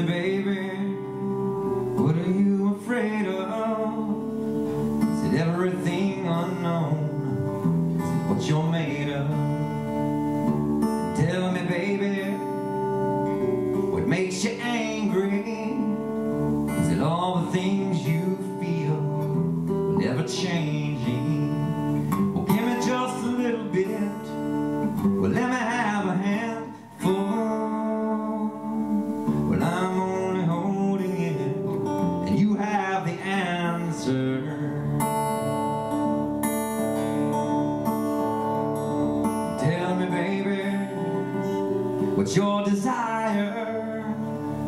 me, baby, what are you afraid of? Is it everything unknown? Is it what you're made of? Tell me, baby, what makes you angry? Is it all the things you feel never changing? Well, give me just a little bit. Well, let me have a handful. Well, I'm only holding it, and you have the answer. Tell me, baby, what's your desire?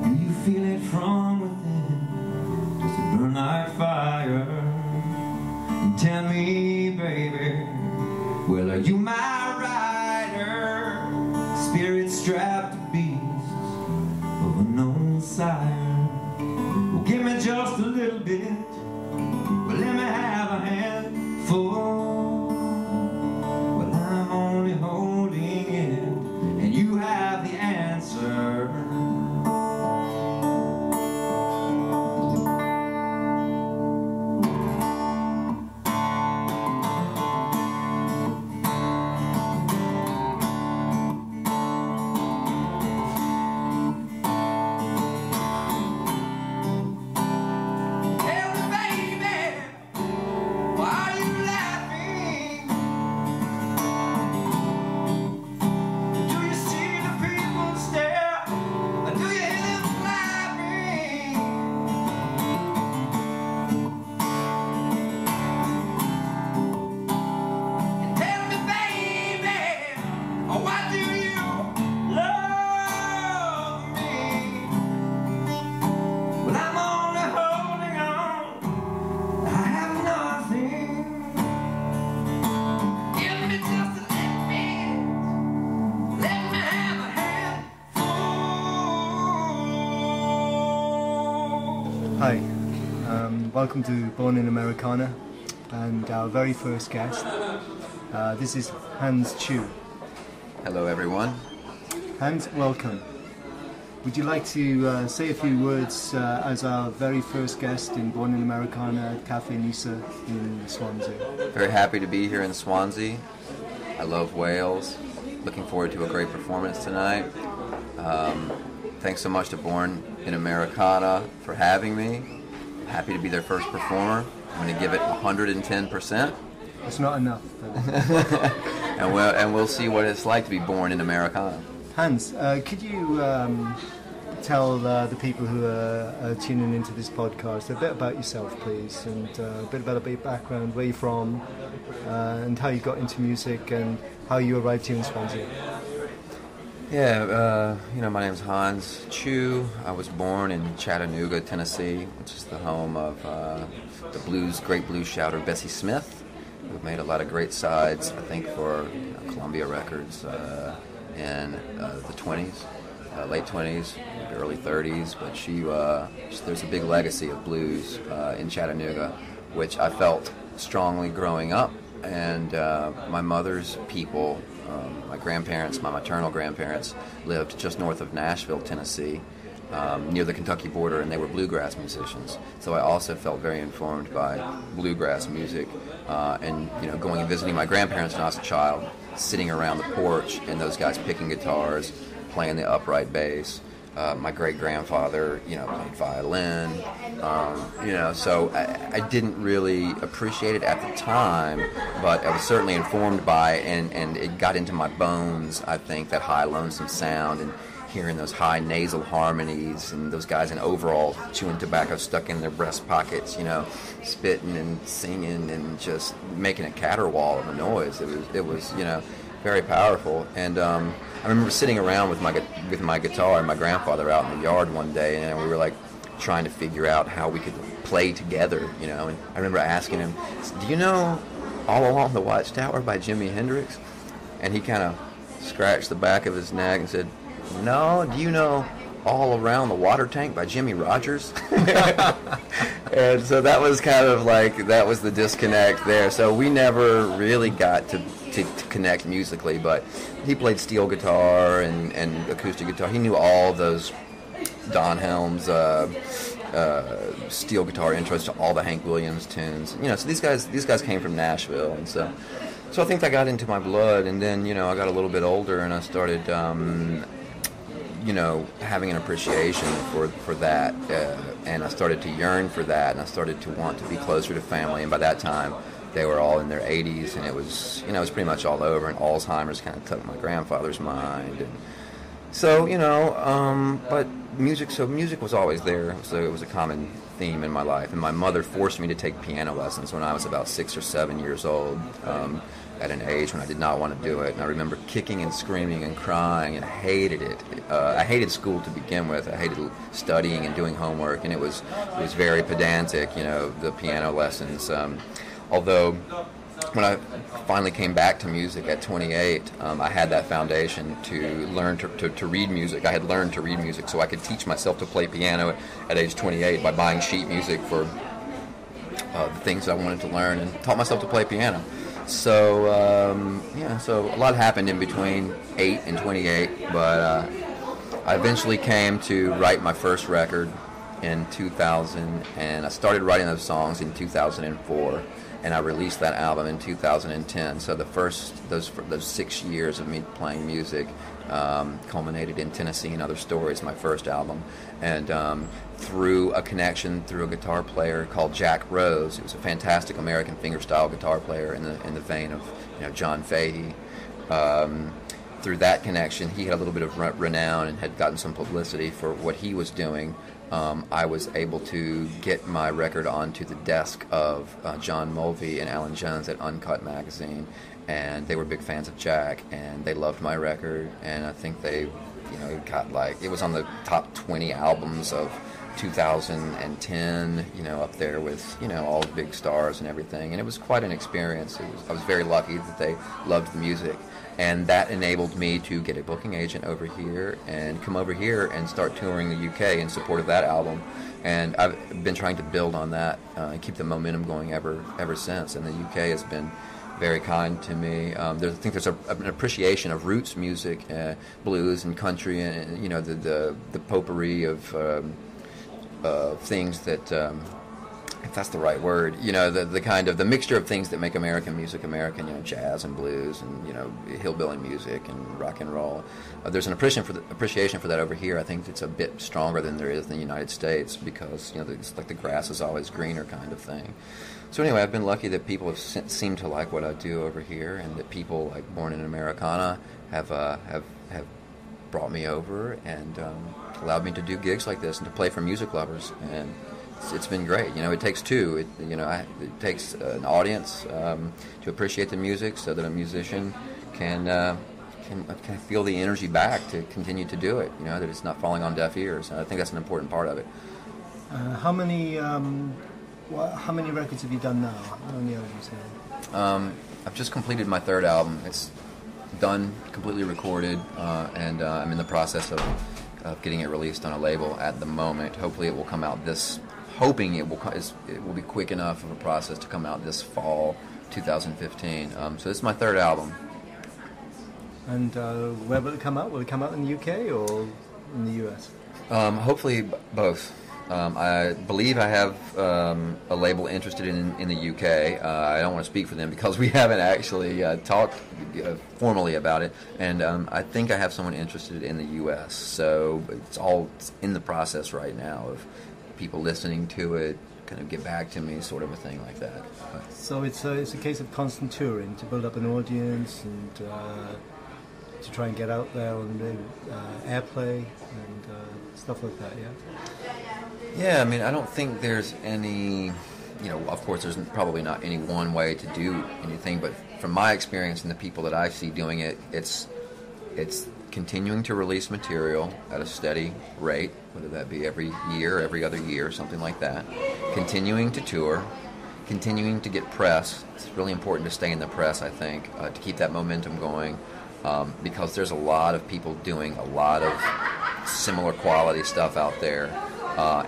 Do you feel it from within? Does it burn like fire? And tell me, baby, well, are you my rider? Spirit strapped to beasts of unknown sire. Well, give me just a little bit. Well, let me have a handful. Well, I'm only holding it, and you have the answer. Hi, welcome to Born in Americana, and our very first guest. This is Hans Chu. Hello everyone. Hans, welcome. Would you like to say a few words as our very first guest in Born in Americana at Cafe Nisa in Swansea? Very happy to be here in Swansea. I love Wales. Looking forward to a great performance tonight. Thanks so much to Born in Americana for having me. I'm happy to be their first performer. I'm going to give it 110%. It's not enough. and we'll see what it's like to be born in Americana. Hans, could you tell the people who are tuning into this podcast a bit about yourself, please, and a bit about your background, where you're from, and how you got into music and how you arrived here in Swansea? Yeah, my name's Hans Chu. I was born in Chattanooga, Tennessee, which is the home of the great blues shouter Bessie Smith, who made a lot of great sides, I think, for Columbia Records in the 20s, late 20s, early 30s. But there's a big legacy of blues in Chattanooga, which I felt strongly growing up. And my mother's people, my grandparents, my maternal grandparents, lived just north of Nashville, Tennessee, near the Kentucky border, and they were bluegrass musicians. So I also felt very informed by bluegrass music, and going and visiting my grandparents when I was a child, sitting around the porch, and those guys picking guitars, playing the upright bass. My great-grandfather, played violin, so I didn't really appreciate it at the time, but I was certainly informed by it, and it got into my bones, I think, that high lonesome sound, and hearing those high nasal harmonies, and those guys in overalls chewing tobacco stuck in their breast pockets, spitting and singing and just making a caterwaul of a noise. It was very powerful. And I remember sitting around with my guitar and my grandfather out in the yard one day, and we were like trying to figure out how we could play together, And I remember asking him, "Do you know All Along the Watchtower by Jimi Hendrix?" And he kind of scratched the back of his neck and said, "No, do you know All Around the Water Tank by Jimmy Rogers?" And so that was kind of like, that was the disconnect there. So we never really got to connect musically, but he played steel guitar and acoustic guitar. He knew all those Don Helms, steel guitar intros to all the Hank Williams tunes. You know, so these guys came from Nashville, and so I think that got into my blood. And then, you know, I got a little bit older, and I started, you know, having an appreciation for that, and I started to yearn for that, and I started to want to be closer to family. And by that time, they were all in their 80s, and it was, you know, it was pretty much all over. And Alzheimer's kind of took my grandfather's mind, and so, you know, but music was always there. So it was a common theme in my life. And my mother forced me to take piano lessons when I was about 6 or 7 years old, at an age when I did not want to do it. And I remember kicking and screaming and crying and hated it. I hated school to begin with. I hated studying and doing homework, and it was very pedantic, you know, the piano lessons. Although when I finally came back to music at 28, I had that foundation to learn to read music. I had learned to read music, so I could teach myself to play piano at age 28 by buying sheet music for the things I wanted to learn, and taught myself to play piano. So, yeah, so a lot happened in between 8 and 28, but I eventually came to write my first record in 2000, and I started writing those songs in 2004. And I released that album in 2010. So those 6 years of me playing music culminated in Tennessee and Other Stories, my first album. And through a connection through a guitar player called Jack Rose, who was a fantastic American fingerstyle guitar player in the vein of, you know, John Fahey. Through that connection, he had a little bit of renown and had gotten some publicity for what he was doing. I was able to get my record onto the desk of John Mulvey and Alan Jones at Uncut magazine, and they were big fans of Jack, and they loved my record, and I think they, you know, it was on the top 20 albums of 2010, you know, up there with, you know, all the big stars and everything, and it was quite an experience. I was very lucky that they loved the music. And that enabled me to get a booking agent over here and come over here and start touring the UK in support of that album. And I've been trying to build on that and keep the momentum going ever since. And the UK has been very kind to me. I think there's an appreciation of roots music, blues and country, and, you know, the potpourri of things that. If that's the right word, you know, the kind of the mixture of things that make American music American, you know, jazz and blues and, you know, hillbilly music and rock and roll. There's an appreciation for that over here. I think it's a bit stronger than there is in the United States because, you know, it's like the grass is always greener kind of thing. So anyway, I've been lucky that people have seemed to like what I do over here, and that people like Born in Americana have brought me over and allowed me to do gigs like this and to play for music lovers. And it's been great. You know, it takes two. It takes an audience to appreciate the music, so that a musician can feel the energy back to continue to do it. You know, that it's not falling on deaf ears. And I think that's an important part of it. How many records have you done now? How many albums now? I've just completed my third album. It's done, completely recorded, and I'm in the process of getting it released on a label at the moment. Hopefully, it will come out hoping it will be quick enough of a process to come out this fall 2015. So this is my third album. And where will it come out? Will it come out in the UK or in the US? Hopefully both. I believe I have a label interested in the UK. I don't want to speak for them because we haven't actually talked formally about it. And I think I have someone interested in the US. So it's in the process right now of people listening to it, kind of get back to me, sort of a thing like that. But. So it's a case of constant touring to build up an audience and to try and get out there on airplay and stuff like that, yeah? Yeah, I mean, I don't think there's any, you know, of course there's probably not any one way to do anything, but from my experience and the people that I see doing it, it's continuing to release material at a steady rate, whether that be every year, every other year, something like that. Continuing to tour, continuing to get press. It's really important to stay in the press, I think, to keep that momentum going, because there's a lot of people doing a lot of similar quality stuff out there,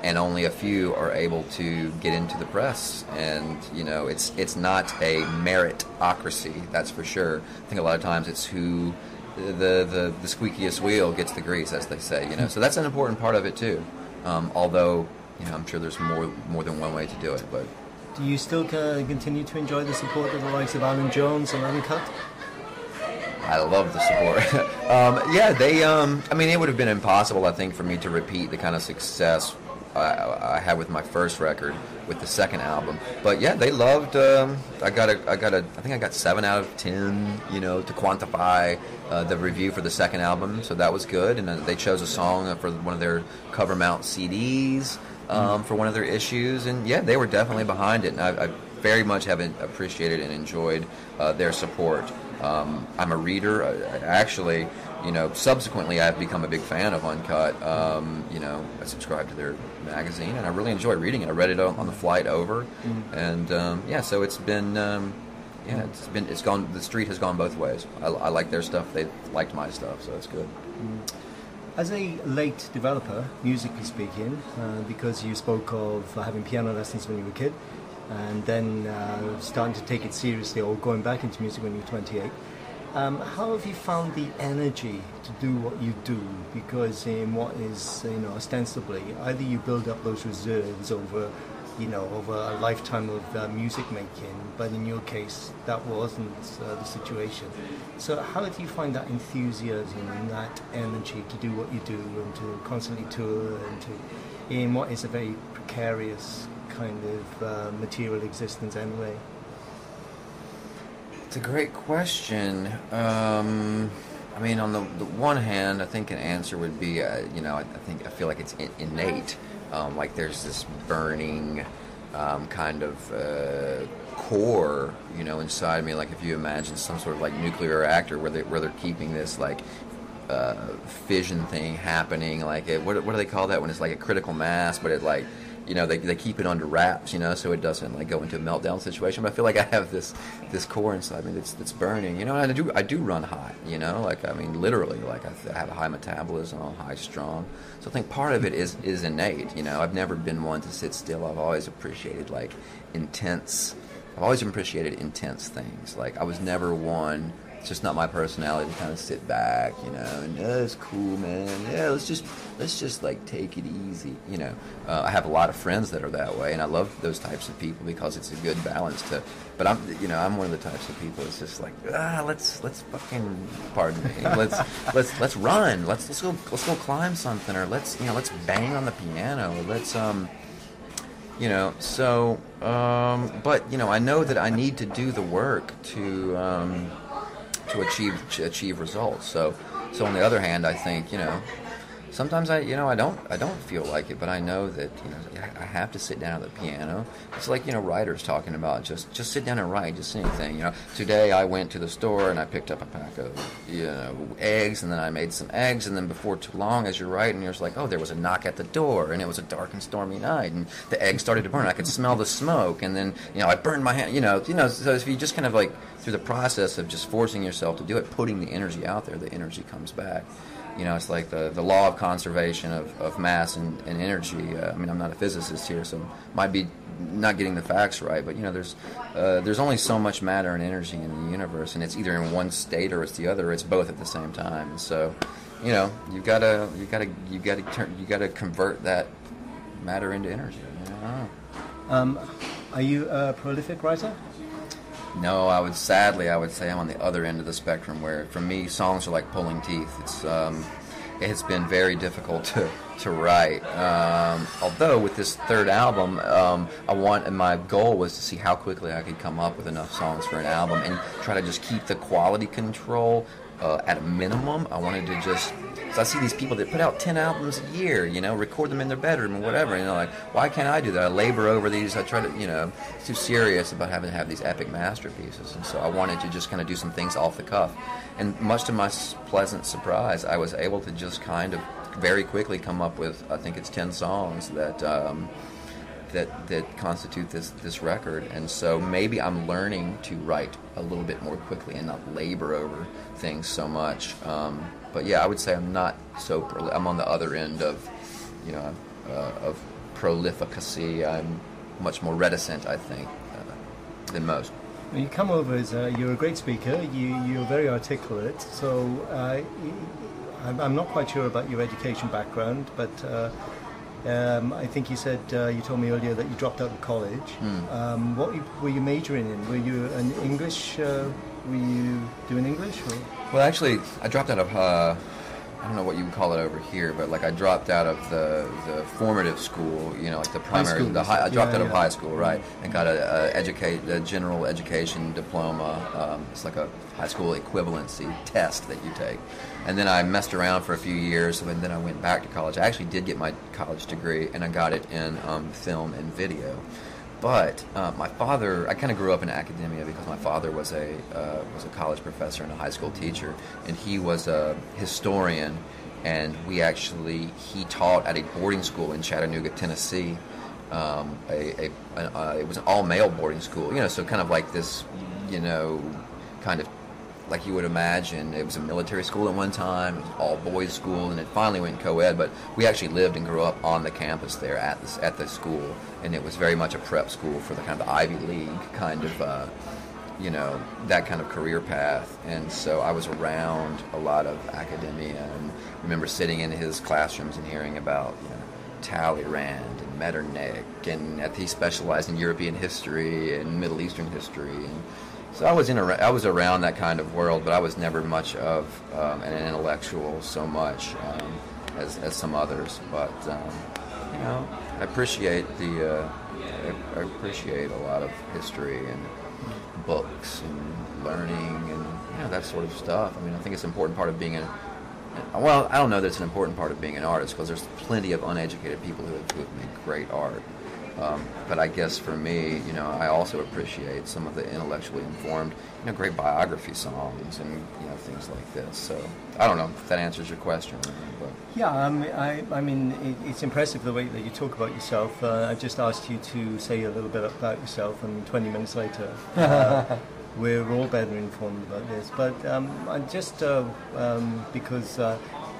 and only a few are able to get into the press. And, you know, it's not a meritocracy, that's for sure. I think a lot of times it's who the squeakiest wheel gets the grease, as they say. So that's an important part of it too. Although I'm sure there's more than one way to do it. But do you still continue to enjoy the support of the likes of Alan Jones and Uncut? I love the support. Yeah, they. I mean, it would have been impossible, I think, for me to repeat the kind of success I had with my first record, with the second album. But yeah, they loved. I think I got 7 out of 10. To quantify the review for the second album, so that was good. And they chose a song for one of their cover mount CDs for one of their issues, and yeah, they were definitely behind it. And I very much have appreciated and enjoyed their support. I'm a reader. Actually, subsequently I've become a big fan of Uncut. I subscribe to their magazine, and I really enjoy reading it. I read it on the flight over, and so it's been, it's gone. The street has gone both ways. I like their stuff. They liked my stuff, so it's good. As a late developer, musically speaking, because you spoke of having piano lessons when you were a kid, and then starting to take it seriously or going back into music when you were 28. How have you found the energy to do what you do? Because in what is, ostensibly, either you build up those reserves over a lifetime of music making, but in your case, that wasn't the situation. So how do you find that enthusiasm and that energy to do what you do and to constantly tour and to, in what is a very precarious kind of material existence anyway? It's a great question. I mean, on the one hand, I think an answer would be, I feel like it's innate. Like there's this burning kind of core, inside me. Like if you imagine some sort of like nuclear reactor where they're keeping this like fission thing happening. Like what do they call that when it's like a critical mass, but it like. They keep it under wraps, so it doesn't like go into a meltdown situation. But I feel like I have this core inside me that's burning, and I do run hot, like I mean literally, like I have a high metabolism, I'm high strung. So I think part of it is innate, I've never been one to sit still. I've always appreciated intense things. Like I was never one. It's just not my personality to kind of sit back, and it's cool, man. Yeah, let's just like take it easy, I have a lot of friends that are that way, and I love those types of people because it's a good balance to. But I'm one of the types of people that's just like, let's fucking, pardon me, let's run, let's go climb something, or let's bang on the piano, or let's So, but I know that I need to do the work to achieve results. So on the other hand, I think sometimes I don't feel like it, but I know that I have to sit down at the piano. It's like writers talking about just sit down and write, just anything. Today I went to the store and I picked up a pack of eggs, and then I made some eggs, and then before too long, as you're writing, you're just like, oh, there was a knock at the door, and it was a dark and stormy night, and the eggs started to burn. I could smell the smoke, and then I burned my hand. So if you just kind of like through the process of just forcing yourself to do it, putting the energy out there, the energy comes back. It's like the law of conservation of mass and energy. I mean, I'm not a physicist here, so might be not getting the facts right, but there's only so much matter and energy in the universe, and it's either in one state or it's the other. It's both at the same time. And so, you gotta convert that matter into energy. Are you a prolific writer? No, I would say I'm on the other end of the spectrum, where for me songs are like pulling teeth. It's been very difficult to write. Although with this third album, my goal was to see how quickly I could come up with enough songs for an album and try to just keep the quality control at a minimum. I wanted to just. So I see these people that put out 10 albums a year, record them in their bedroom or whatever, and they're like, why can't I do that? I labor over these. I try to, it's too serious about having to have these epic masterpieces. And so I wanted to just kind of do some things off the cuff. And much to my pleasant surprise, I was able to just kind of very quickly come up with, I think it's 10 songs that constitute this record. And so maybe I'm learning to write a little bit more quickly and not labor over things so much. But yeah, I would say I'm not so. I'm on the other end of, of prolificacy. I'm much more reticent, I think, than most. You come over as you're a great speaker. You're very articulate. So I'm not quite sure about your education background, but I think you said you told me earlier that you dropped out of college. What were you majoring in? Were you an English? Were you doing English? Or? Well, actually, I dropped out of, I don't know what you would call it over here, but like I dropped out of the formative school, you know, like the primary, I dropped out of high school, right, and got a general education diploma. It's like a high school equivalency test that you take. And then I messed around for a few years, and then I went back to college. I actually did get my college degree, and I got it in film and video. But my father, I kind of grew up in academia because my father was a college professor and a high school teacher, and he was a historian, and he taught at a boarding school in Chattanooga, Tennessee. It was an all-male boarding school, you know, so kind of like this, you know, kind of like you would imagine. It was a military school at one time, it was an all-boys school, and it finally went co-ed, but we actually lived and grew up on the campus there at the school, and it was very much a prep school for the kind of Ivy League kind of, you know, that kind of career path. And so I was around a lot of academia, and I remember sitting in his classrooms and hearing about, you know, Talleyrand and Metternich, and he specialized in European history and Middle Eastern history, and so I was around that kind of world, but I was never much of an intellectual so much as some others. But you know, I appreciate I appreciate a lot of history and books and learning and, you know, that sort of stuff. I mean, I think it's an important part of being well, I don't know that it's an important part of being an artist, because there's plenty of uneducated people who have made great art. But I guess for me, you know, I also appreciate some of the intellectually informed, you know, great biography songs and, you know, things like this. So I don't know if that answers your question. But. Yeah, I mean, it's impressive the way that you talk about yourself. I just asked you to say a little bit about yourself, and 20 minutes later, we're all better informed about this. But I just because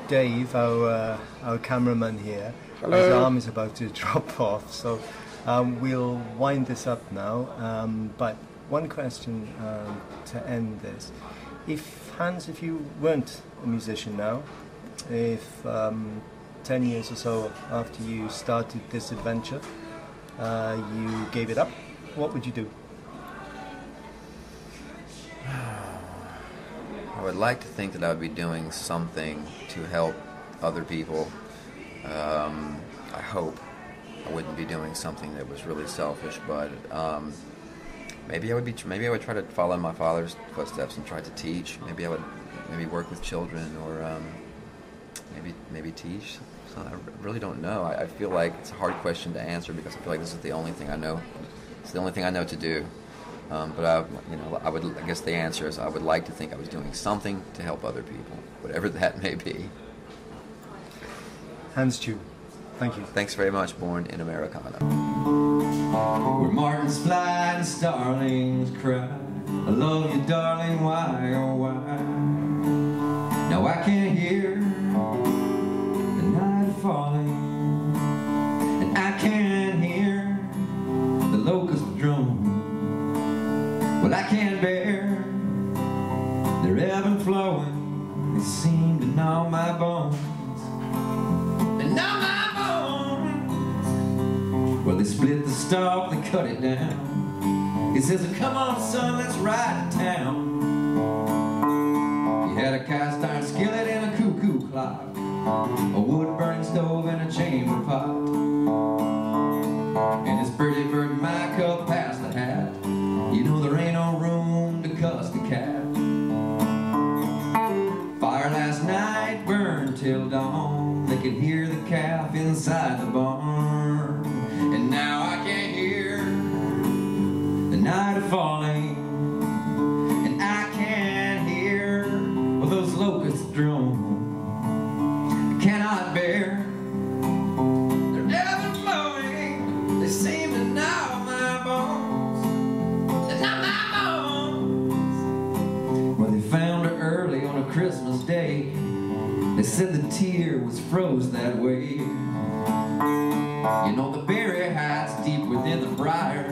Dave, our cameraman here, his arm is about to drop off, so we'll wind this up now. But one question to end this: if you weren't a musician now, if 10 years or so after you started this adventure, you gave it up, what would you do? I would like to think that I would be doing something to help other people. I hope I wouldn't be doing something that was really selfish, but maybe I would try to follow my father's footsteps and try to teach. Maybe I would work with children, or maybe teach. So I really don't know. I feel like it's a hard question to answer, because I feel like this is the only thing I know. It's the only thing I know to do. But I guess the answer is I would like to think I was doing something to help other people, whatever that may be. Hans Chu, thank you. Thanks very much. Born in Americana. Where martins fly and starlings cry, I love you, darling, why, oh why? Now I can't hear the night falling, and I can't hear the locust drum. Well, I can't bear their ebb and flowing. They seem to gnaw my bones. They gnaw my bones. Well, they split the stalk, they cut it down. He says, come on, son, let's ride to town. He had a cast iron skillet and a cuckoo clock, a wood-burning stove and a chamber pot, and his pretty bird mic up past the hat. You know there ain't no room to cuss the cat. Fire last night burned till dawn. They could hear the calf inside the barn. And now I can't hear the night falling, and I can't hear those locusts drum. I cannot bear their ebb and flowing. They seem to gnaw my bones. They gnaw my bones. Well, they found her early on a Christmas day. They said the tear was froze that way. You know the berry hides deep within the briar.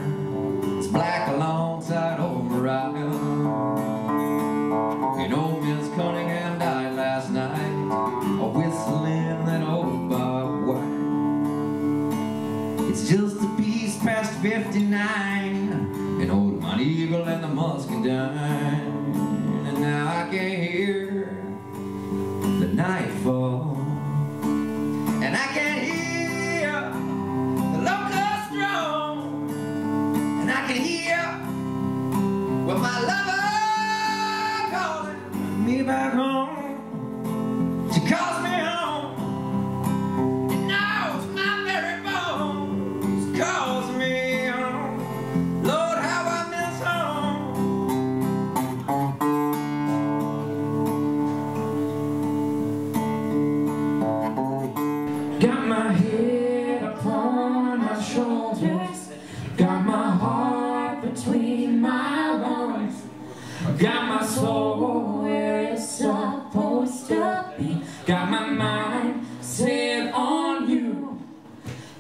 It's black alongside old Mariah. It's just a piece past 59, an old Mount Eagle and the Muscadine. And now I can hear the nightfall, and I can hear the locust drum, and I can hear with my lover calling me back home. She calls me home, and now it's my very bones calls me home. Lord, how I miss home. Got my head upon my shoulders, got my heart between my lungs, got my soul where it's supposed to be, got my mind set on you,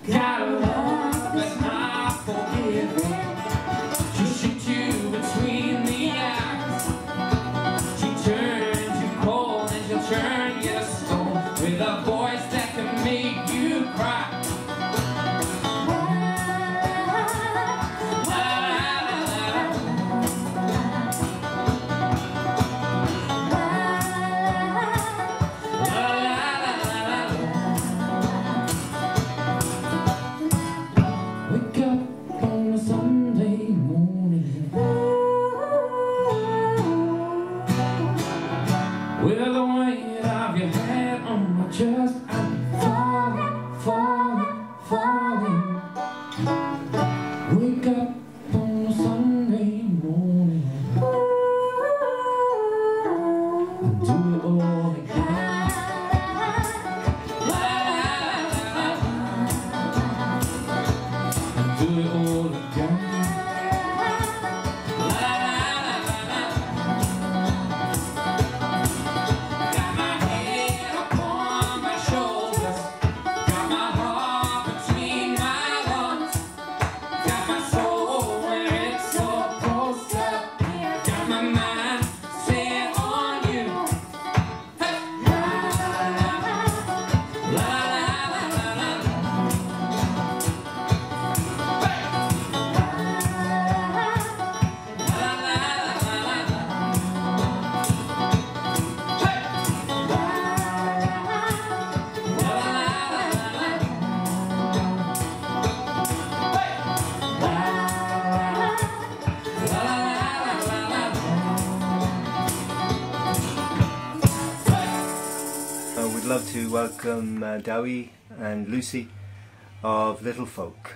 got a love that's not forgiving. She'll shoot you between the eyes, she turns you cold and she'll turn you to stone with a voice that can make you cry. Wake up on a Sunday morning with the weight of your head on my chest. I'm falling, falling, falling. Wake up on a Sunday morning and do it all again. Do it all again. Got my head upon my shoulders, got my heart between my lungs, got my soul where it's supposed to be, got my mind set on you. Hey. La la la la la la. We'd love to welcome Dowie and Lucy of Little Folk.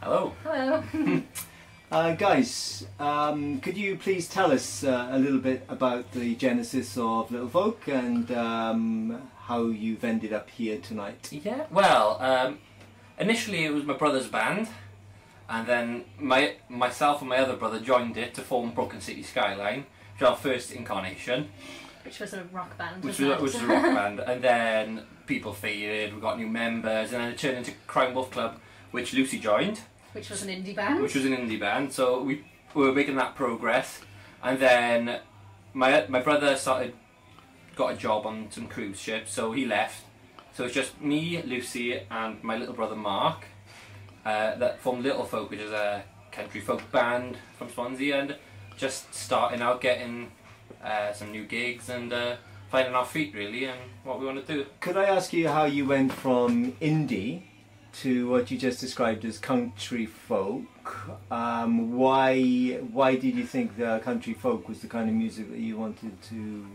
Hello. Hello. Guys, could you please tell us a little bit about the genesis of Little Folk and how you've ended up here tonight? Yeah, well, initially it was my brother's band, and then myself and my other brother joined it to form Broken City Skyline, which was our first incarnation. Which was a rock band. Which was a rock band, and then people faded, we got new members, and then it turned into Crime Wolf Club, which Lucy joined. Which was an indie band. Which was an indie band, so we were making that progress, and then my brother got a job on some cruise ships, so he left. So it's just me, Lucy, and my little brother Mark that formed Little Folk, which is a country folk band from Swansea, and just starting out getting some new gigs and finding our feet really and what we want to do. Could I ask you how you went from indie to what you just described as country folk? Why did you think country folk was the kind of music that you wanted to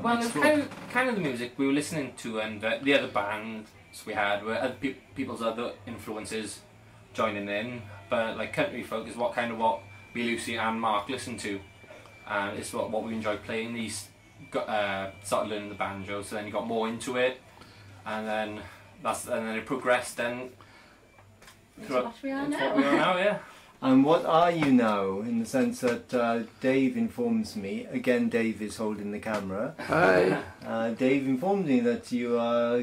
well, explore? it's kind of the music we were listening to, and the other bands we had were other people's other influences joining in, but like country folk is what me, Lucy and Mark listened to. And it's what we enjoyed playing. These started learning the banjo, so then you got more into it, and then it progressed. Then That's what we are now. what we are now, yeah. And what are you now, in the sense that Dave informs me, again Dave is holding the camera. Hi. Dave informed me that you are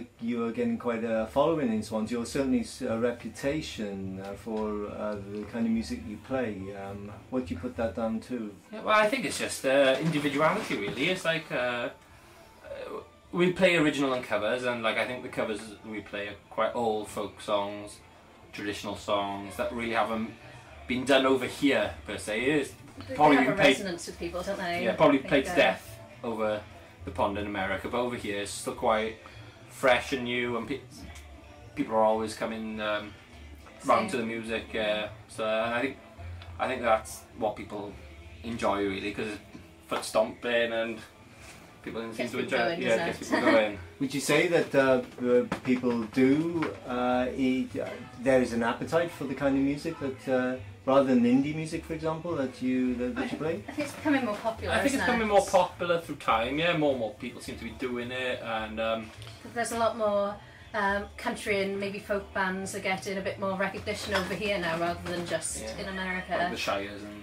getting quite a following in Swans. You're certainly a reputation for the kind of music you play. What do you put that down to? Yeah, well, I think it's just individuality really. It's like we play original and covers, and like I think the covers we play are quite old folk songs, traditional songs that really haven't been done over here per se. It is They probably have a been played, resonance with people, don't they? yeah, probably I think, played to death over the pond in America, but over here it's still quite fresh and new, and people are always coming round to the music. So and I think that's what people enjoy really, because foot stomping and people seem Gets to people enjoy going, it. Yeah, doesn't gets it? people going. Would you say that people do eat, there is an appetite for the kind of music that, rather than indie music, for example, that you play? I think it's becoming more popular. I think it's isn't becoming it? more popular through time. Yeah, more and more people seem to be doing it, and There's a lot more country and maybe folk bands are getting a bit more recognition over here now, rather than just in America. like the Shires and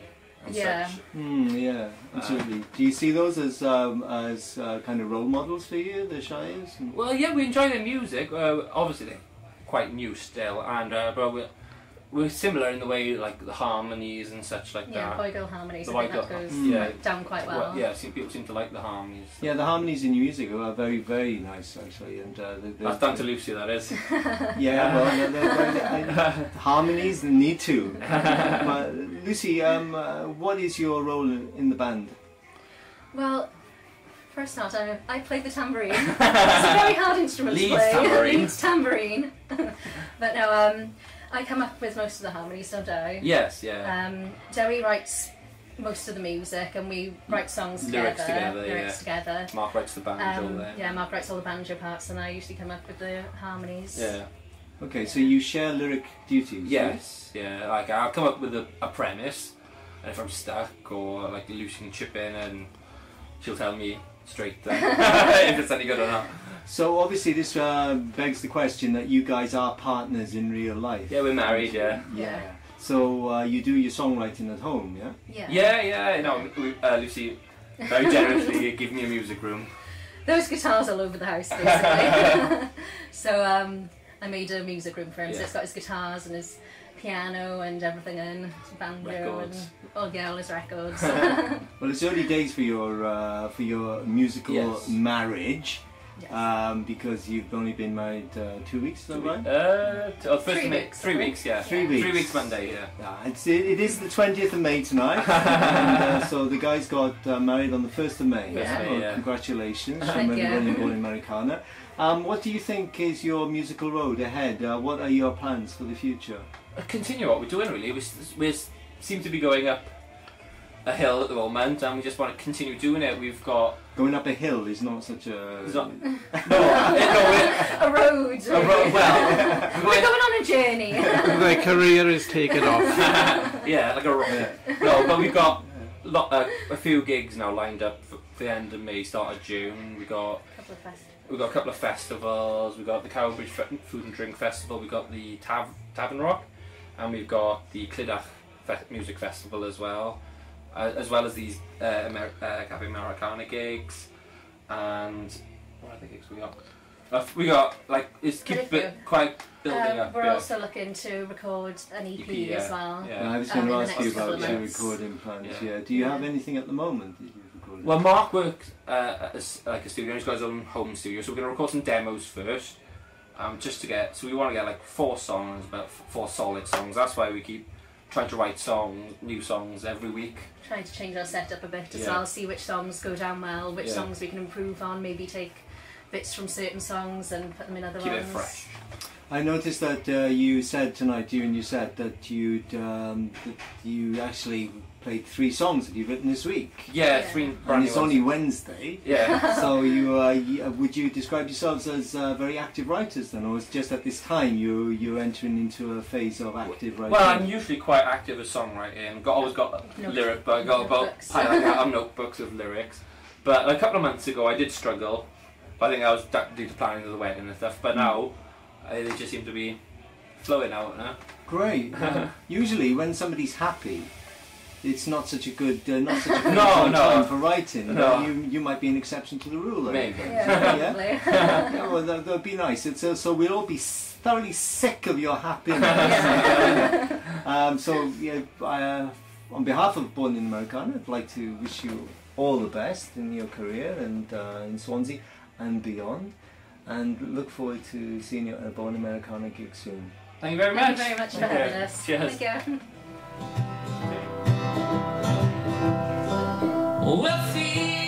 Yeah. such. Yeah, absolutely. Do you see those as kind of role models for you, the Shires? Well, yeah, we enjoy their music. Obviously, they're quite new still, and but we're similar in the way, like the harmonies and such like Yeah, that. boy-girl harmonies. The I think that boy-girl goes yeah. down quite well. Yeah, people seem to like the harmonies. Yeah, the harmonies in your music are very, very nice, actually. And That's down to Lucy, that is. yeah, well, harmonies need to. But Lucy, what is your role in the band? Well, first out, I play the tambourine. It's a very hard instrument to Leads play. tambourine. Leads tambourine. But no, I come up with most of the harmonies, don't I? Yes, yeah. Joey writes most of the music, and we write songs together. Lyrics together. Mark writes the banjo there. Yeah, Mark writes all the banjo parts, and I usually come up with the harmonies. Yeah. Okay, so you share lyric duties? Yes, yeah. Like I'll come up with a premise, and if I'm stuck, or like Lucy can chip in and she'll tell me straight then if it's any good or not. So obviously this begs the question that you guys are partners in real life. Yeah, we're married. Yeah. Yeah. So you do your songwriting at home, yeah? Yeah. Yeah. You know, Lucy very generously gave me a music room. Those guitars all over the house, basically. So I made a music room for him. So Yeah. it's got his guitars and his piano and everything in, his banjo Records. and all his records. Well, it's early days for your musical Yes. marriage. Yes. Because you've only been married 2 weeks, is that right? First 3 of May, weeks, 3 right? weeks, yeah. 3 weeks. 3 weeks Monday, yeah. It is the 20th of May tonight, and, so the guys got married on the 1st of May. Yeah. May, yeah. Congratulations Thank from you. everyone born in Americana. What do you think is your musical road ahead? What are your plans for the future? Continue what we're doing really. We seem to be going up a hill at the moment, and we just want to continue doing it. We've got Going up a hill is not such a... it's not, no, A road. well, We're going on a journey. Their career is taken off. yeah, like a rocket. No, but we've got a few gigs now lined up for the end of May, start of June. We've got a couple of festivals. We've got the Cowbridge Food and Drink Festival. We've got the Tavern Rock, and we've got the Clydach Music Festival as well as these Cafe Americana gigs, and what other gigs we got? We got like it's quite building up. We're Yeah. also looking to record an EP EP, as well. Yeah. I was going to in the ask you next couple about of your months. recording plans. Yeah. Do you have anything at the moment that you've recorded? Well, Mark works as like a studio. He's got his own home studio, so we're going to record some demos first, just to get. So we want to get like 4 songs, about 4 solid songs. That's why we keep trying to write new songs every week. Trying to change our setup a bit as Yeah. well, see which songs go down well, which Yeah. songs we can improve on, maybe take bits from certain songs and put them in other Keep ones. it fresh. I noticed that you said tonight, during your set, that you actually played 3 songs that you've written this week. Yeah, Yeah. 3 brand And new it's ones. only Wednesday. Yeah. So would you describe yourselves as very active writers then, or is just at this time you're entering into a phase of active writing? Well, I'm usually quite active as songwriting. Always got lyric, but I got about Notebooks. I have notebooks of lyrics. But a couple of months ago, I did struggle. But I think I was due to planning of the wedding and stuff. But now, they just seem to be flowing out. Great. Usually, when somebody's happy, it's not such a good No, time for writing. No. You might be an exception to the rule. I Maybe. think. Yeah, Yeah? probably. Yeah, well, that would be nice. So we'll all be thoroughly sick of your happiness. On behalf of Born in Americana, I'd like to wish you all the best in your career and in Swansea and beyond, and look forward to seeing you at a Born Americana gig soon. Thank you very much. Thank you very much for having us. Cheers. Thank you. Well, feel